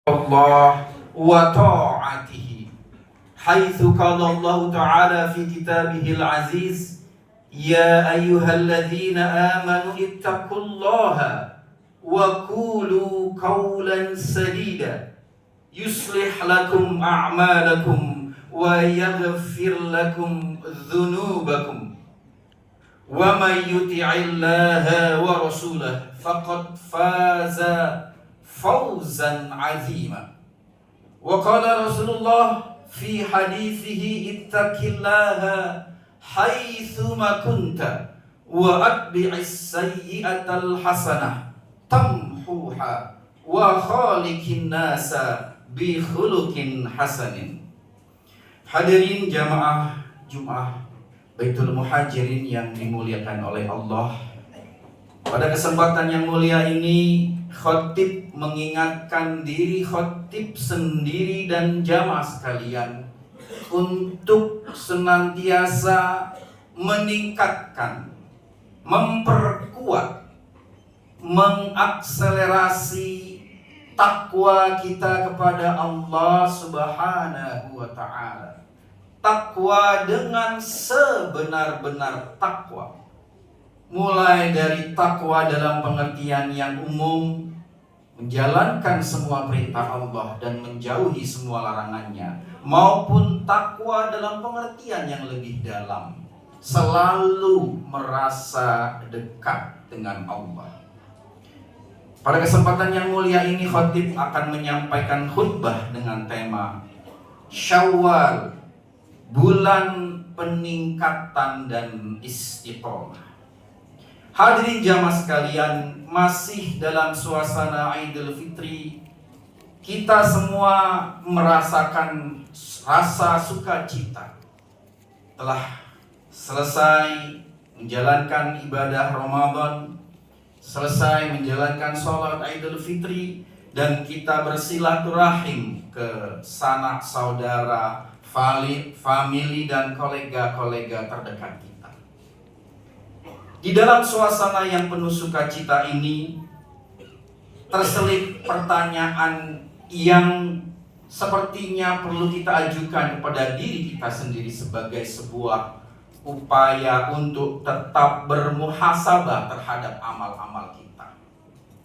الله وطاعته حيث قال الله تعالى في كتابه العزيز يا أيها الذين آمنوا اتقوا الله وقولوا قولا سديدا يصلح لكم أعمالكم ويغفر لكم ذنوبكم ومن يطع الله ورسوله فقد فاز فوزا عظيما. وقال رسول الله في حديثه اتق الله حيثما كنت وأتبع السيئة الحسنة تمحوها وخالق الناس بخلق حسن. Hadirin jamaah Jumat Baitul Muhajirin yang dimuliakan oleh Allah, pada kesempatan yang mulia ini khotib mengingatkan diri khotib sendiri dan jamaah sekalian untuk senantiasa meningkatkan, memperkuat, mengakselerasi takwa kita kepada Allah Subhanahu wa Ta'ala. Takwa dengan sebenar-benar takwa, mulai dari takwa dalam pengertian yang umum, menjalankan semua perintah Allah dan menjauhi semua larangannya, maupun takwa dalam pengertian yang lebih dalam, selalu merasa dekat dengan Allah. Pada kesempatan yang mulia ini khatib akan menyampaikan khutbah dengan tema Syawal, bulan peningkatan dan istiqomah. Hadirin jamaah sekalian, masih dalam suasana Idul Fitri, kita semua merasakan rasa sukacita telah selesai menjalankan ibadah Ramadan, selesai menjalankan sholat Idul Fitri, dan kita bersilaturahim ke sanak saudara, famili dan kolega-kolega terdekat kita. Di dalam suasana yang penuh sukacita ini terselip pertanyaan yang sepertinya perlu kita ajukan kepada diri kita sendiri sebagai sebuah upaya untuk tetap bermuhasabah terhadap amal-amal kita.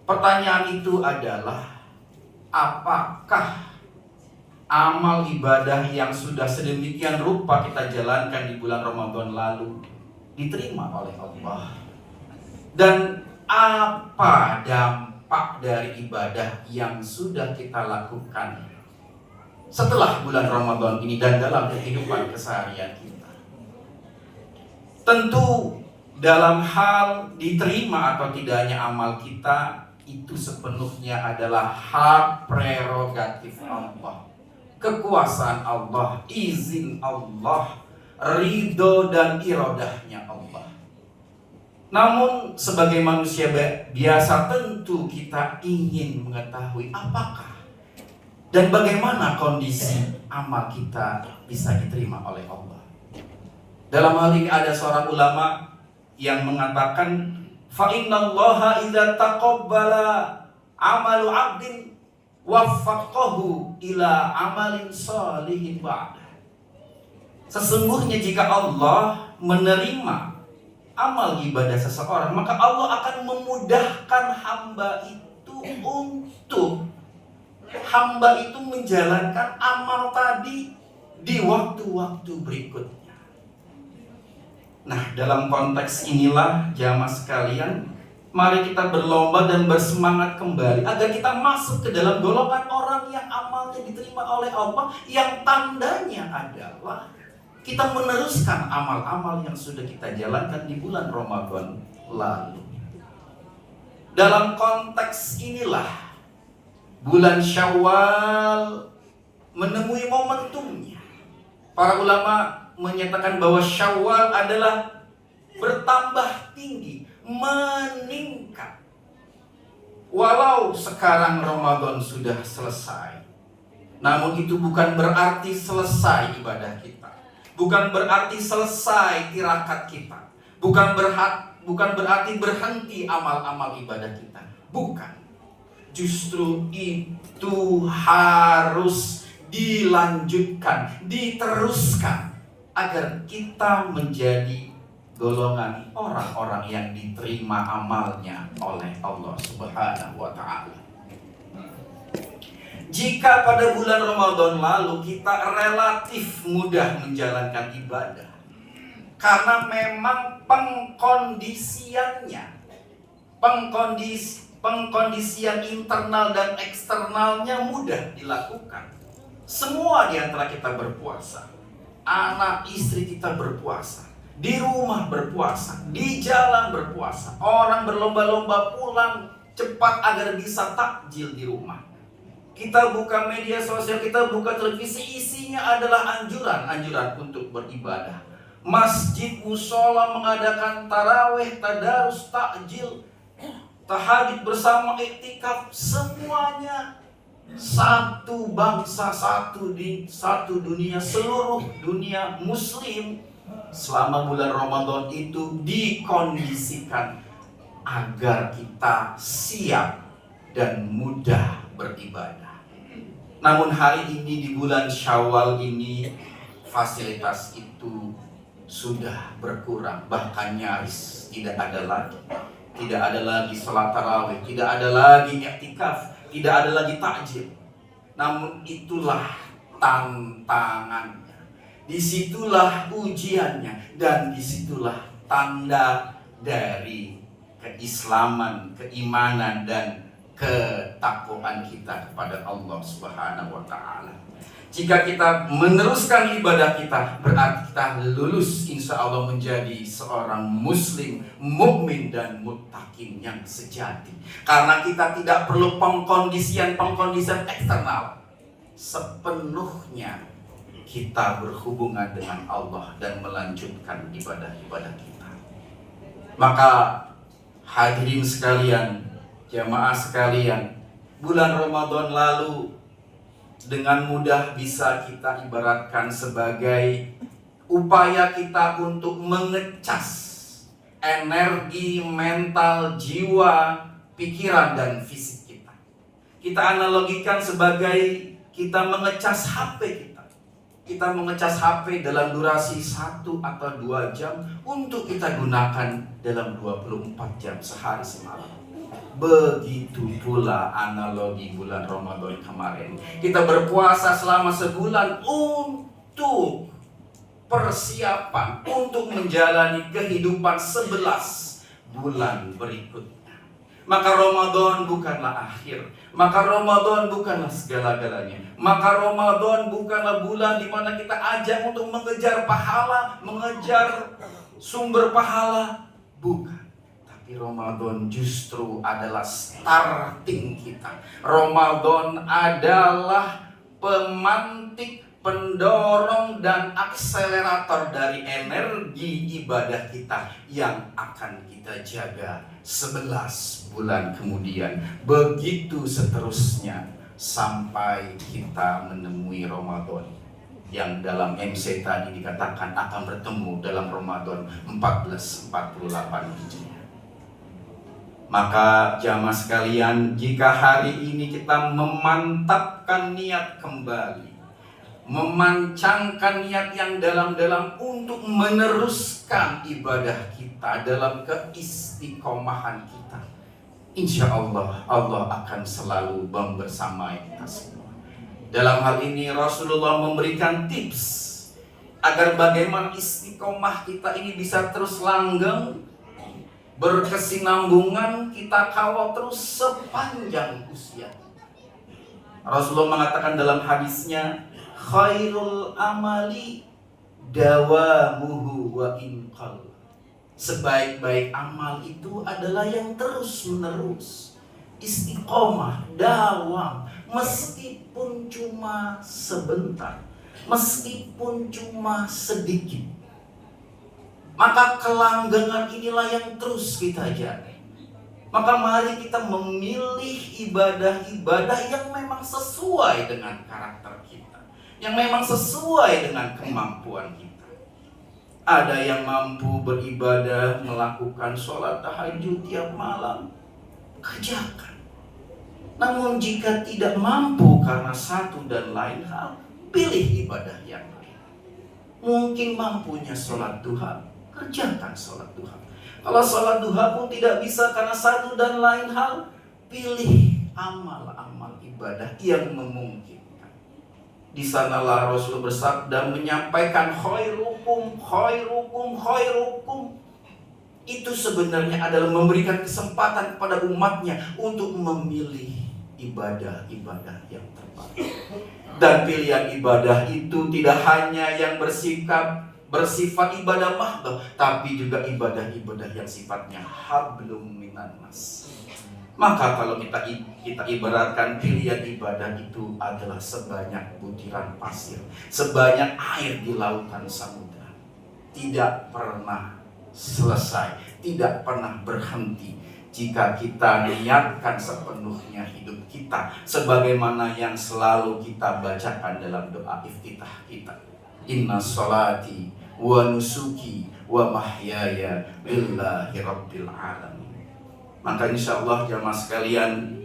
Pertanyaan itu adalah, apakah amal ibadah yang sudah sedemikian rupa kita jalankan di bulan Ramadan lalu diterima oleh Allah? Dan apa dampak dari ibadah yang sudah kita lakukan setelah bulan Ramadan ini dan dalam kehidupan keseharian kita? Tentu dalam hal diterima atau tidaknya amal kita itu sepenuhnya adalah hak prerogatif Allah, kekuasaan Allah, izin Allah, ridho dan iradahnya Allah. Namun sebagai manusia biasa tentu kita ingin mengetahui apakah dan bagaimana kondisi amal kita bisa diterima oleh Allah. Dalam hal ini ada seorang ulama yang mengatakan, fa innallaha idza taqabbala amalu 'abdin waffaqahu ila amalin sholihin ba'da. Sesungguhnya jika Allah menerima amal ibadah seseorang, maka Allah akan memudahkan hamba itu untuk hamba itu menjalankan amal tadi di waktu-waktu berikutnya. Nah, dalam konteks inilah jamaah sekalian, mari kita berlomba dan bersemangat kembali agar kita masuk ke dalam golongan orang yang amalnya diterima oleh Allah, yang tandanya adalah kita meneruskan amal-amal yang sudah kita jalankan di bulan Ramadan lalu. Dalam konteks inilah bulan Syawal menemui momentumnya. Para ulama menyatakan bahwa Syawal adalah bertambah tinggi, meningkat. Walau sekarang Ramadan sudah selesai, namun itu bukan berarti selesai ibadah kita, bukan berarti selesai tirakat kita, bukan berarti berhenti amal-amal ibadah kita. Bukan. justru itu harus dilanjutkan, diteruskan agar kita menjadi golongan orang-orang yang diterima amalnya oleh Allah Subhanahu wa Ta'ala. Jika pada bulan Ramadan lalu kita relatif mudah menjalankan ibadah, karena memang pengkondisian internal dan eksternalnya mudah dilakukan. Semua di antara kita berpuasa, anak istri kita berpuasa, di rumah berpuasa, di jalan berpuasa, orang berlomba-lomba pulang cepat agar bisa takjil di rumah. Kita buka media sosial, kita buka televisi, isinya adalah anjuran untuk beribadah. Masjid, musola mengadakan tarawih, tadarus, takjil, tahajud bersama, iktikaf, semuanya satu bangsa, satu dunia, seluruh dunia muslim selama bulan Ramadan itu dikondisikan agar kita siap dan mudah beribadah. Namun hari ini di bulan Syawal ini fasilitas itu sudah berkurang, bahkan nyaris tidak ada lagi. Tidak ada lagi salat tarawih, tidak ada lagi i'tikaf, tidak ada lagi takjil. Namun itulah tantangannya, disitulah ujiannya, dan disitulah tanda dari keislaman, keimanan, dan ketakwaan kita kepada Allah Subhanahu wa Ta'ala. Jika kita meneruskan ibadah kita, berarti kita lulus insya Allah menjadi seorang muslim, mukmin dan muttaqin yang sejati. Karena kita tidak perlu pengkondisian eksternal. Sepenuhnya kita berhubungan dengan Allah dan melanjutkan ibadah-ibadah kita. Maka hadirin sekalian, jamaah sekalian, bulan Ramadan lalu dengan mudah bisa kita ibaratkan sebagai upaya kita untuk mengecas energi, mental, jiwa, pikiran, dan fisik kita. Kita analogikan sebagai kita mengecas HP kita. Kita mengecas HP dalam durasi 1 atau 2 jam untuk kita gunakan dalam 24 jam sehari semalam. Begitu pula analogi bulan Ramadan kemarin. Kita berpuasa selama sebulan untuk persiapan, untuk menjalani kehidupan 11 bulan berikutnya. Maka Ramadan bukanlah akhir, maka Ramadan bukanlah segala-galanya, maka Ramadan bukanlah bulan di mana kita ajak untuk mengejar pahala, mengejar sumber pahala. Bukan. Ramadan justru adalah starting kita. Ramadan adalah pemantik, pendorong, dan akselerator dari energi ibadah kita yang akan kita jaga 11 bulan kemudian. Begitu seterusnya sampai kita menemui Ramadan yang dalam MC tadi dikatakan akan bertemu dalam Ramadan 1448 Hijriah. Maka jamaah sekalian, jika hari ini kita memantapkan niat kembali, memancangkan niat yang dalam-dalam untuk meneruskan ibadah kita dalam keistiqomahan kita, insya Allah, Allah akan selalu membersamai kita semua. Dalam hal ini Rasulullah memberikan tips agar bagaimana istiqomah kita ini bisa terus langgeng, berkesinambungan, kita kawal terus sepanjang usia. Rasulullah mengatakan dalam hadisnya, khairul amali dawamuhu wa inqal. Sebaik-baik amal itu adalah yang terus menerus, istiqomah, dawam, meskipun cuma sebentar, meskipun cuma sedikit. Maka kelanggengan inilah yang terus kita jaga. Maka mari kita memilih ibadah-ibadah yang memang sesuai dengan karakter kita, yang memang sesuai dengan kemampuan kita. Ada yang mampu beribadah, melakukan sholat tahajud tiap malam, kerjakan. Namun jika tidak mampu karena satu dan lain hal, pilih ibadah yang lain. Mungkin mampunya sholat duha, kerjakan sholat duha. Kalau sholat duha pun tidak bisa karena satu dan lain hal, pilih amal-amal ibadah yang memungkinkan. Di sanalah Rasul bersabda menyampaikan khairukum, khairukum, khairukum. Itu sebenarnya adalah memberikan kesempatan kepada umatnya untuk memilih ibadah-ibadah yang terbaik. Dan pilihan ibadah itu tidak hanya yang bersifat ibadah mahdoh, tapi juga ibadah-ibadah yang sifatnya hablum minan nas. Maka kalau kita ibaratkan pilihan ibadah itu adalah sebanyak butiran pasir, sebanyak air di lautan samudra, tidak pernah selesai, tidak pernah berhenti jika kita niatkan sepenuhnya hidup kita, sebagaimana yang selalu kita bacakan dalam doa iftitah kita. Inna sholati wa nusuki wa mahyaya lillahi rabbil alamin. Maka insya Allah jamaah sekalian,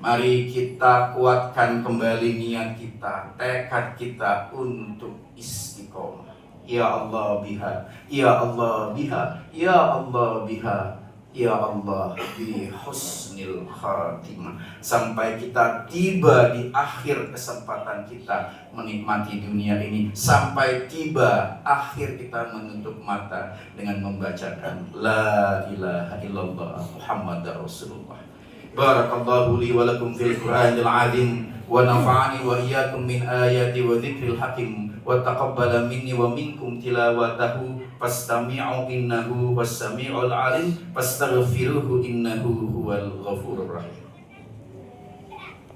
mari kita kuatkan kembali niat kita, tekad kita untuk istiqomah. Ya Allah biha, ya Allah biha, ya Allah biha, ya Allah bi husnil khatimah. Sampai kita tiba di akhir kesempatan kita menikmati dunia ini, sampai tiba akhir kita menutup mata dengan membacakan la ilaha illallah Muhammadar Rasulullah. Barakallahu li wa lakum fil Qur'anil azim wa nafa'ani wa iyyakum min ayati wa dzikril hakim wa taqabbala minni wa minkum tilawatahu fastami'u innahu was-sami'ul 'alim fastaghfiruhu innahu huwal ghafurur rahim.